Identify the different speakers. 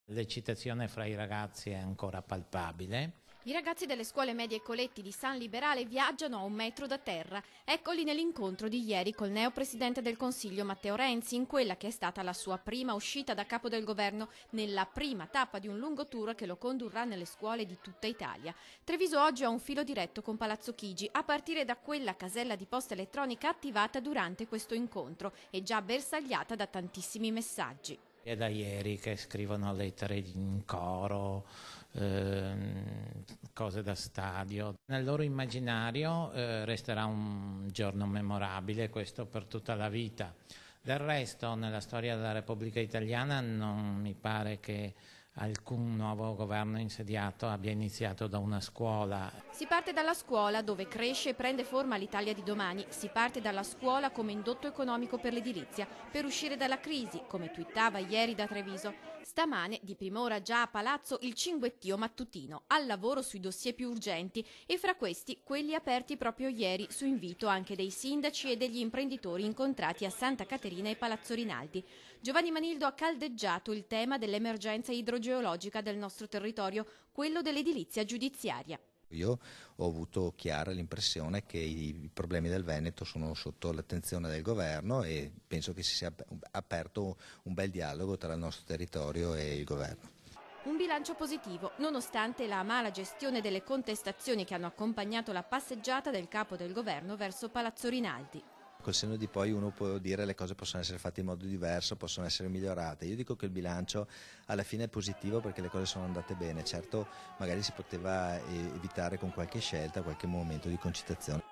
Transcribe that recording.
Speaker 1: L'eccitazione fra i ragazzi è ancora palpabile.
Speaker 2: I ragazzi delle scuole medie e Coletti di San Liberale viaggiano a 1 metro da terra. Eccoli nell'incontro di ieri col neopresidente del Consiglio Matteo Renzi, in quella che è stata la sua prima uscita da capo del governo, nella prima tappa di un lungo tour che lo condurrà nelle scuole di tutta Italia. Treviso oggi ha un filo diretto con Palazzo Chigi, a partire da quella casella di posta elettronica attivata durante questo incontro e già bersagliata da tantissimi messaggi.
Speaker 1: È da ieri che scrivono lettere in coro, cose da stadio. Nel loro immaginario resterà un giorno memorabile, questo per tutta la vita. Del resto, nella storia della Repubblica Italiana non mi pare che alcun nuovo governo insediato abbia iniziato da una scuola.
Speaker 2: Si parte dalla scuola dove cresce e prende forma l'Italia di domani. Si parte dalla scuola come indotto economico per l'edilizia, per uscire dalla crisi, come twittava ieri da Treviso. Stamane, di prim'ora già a Palazzo, il cinguettio mattutino, al lavoro sui dossier più urgenti e fra questi quelli aperti proprio ieri su invito anche dei sindaci e degli imprenditori incontrati a Santa Caterina e Palazzo Rinaldi. Giovanni Manildo ha caldeggiato il tema dell'emergenza idrogeologica del nostro territorio, quello dell'edilizia giudiziaria.
Speaker 3: Io ho avuto chiara l'impressione che i problemi del Veneto sono sotto l'attenzione del governo e penso che si sia aperto un bel dialogo tra il nostro territorio e il governo.
Speaker 2: Un bilancio positivo, nonostante la mala gestione delle contestazioni che hanno accompagnato la passeggiata del capo del governo verso Palazzo Rinaldi.
Speaker 3: Col senno di poi uno può dire che le cose possono essere fatte in modo diverso, possono essere migliorate. Io dico che il bilancio alla fine è positivo perché le cose sono andate bene. Certo, magari si poteva evitare con qualche scelta, qualche momento di concitazione.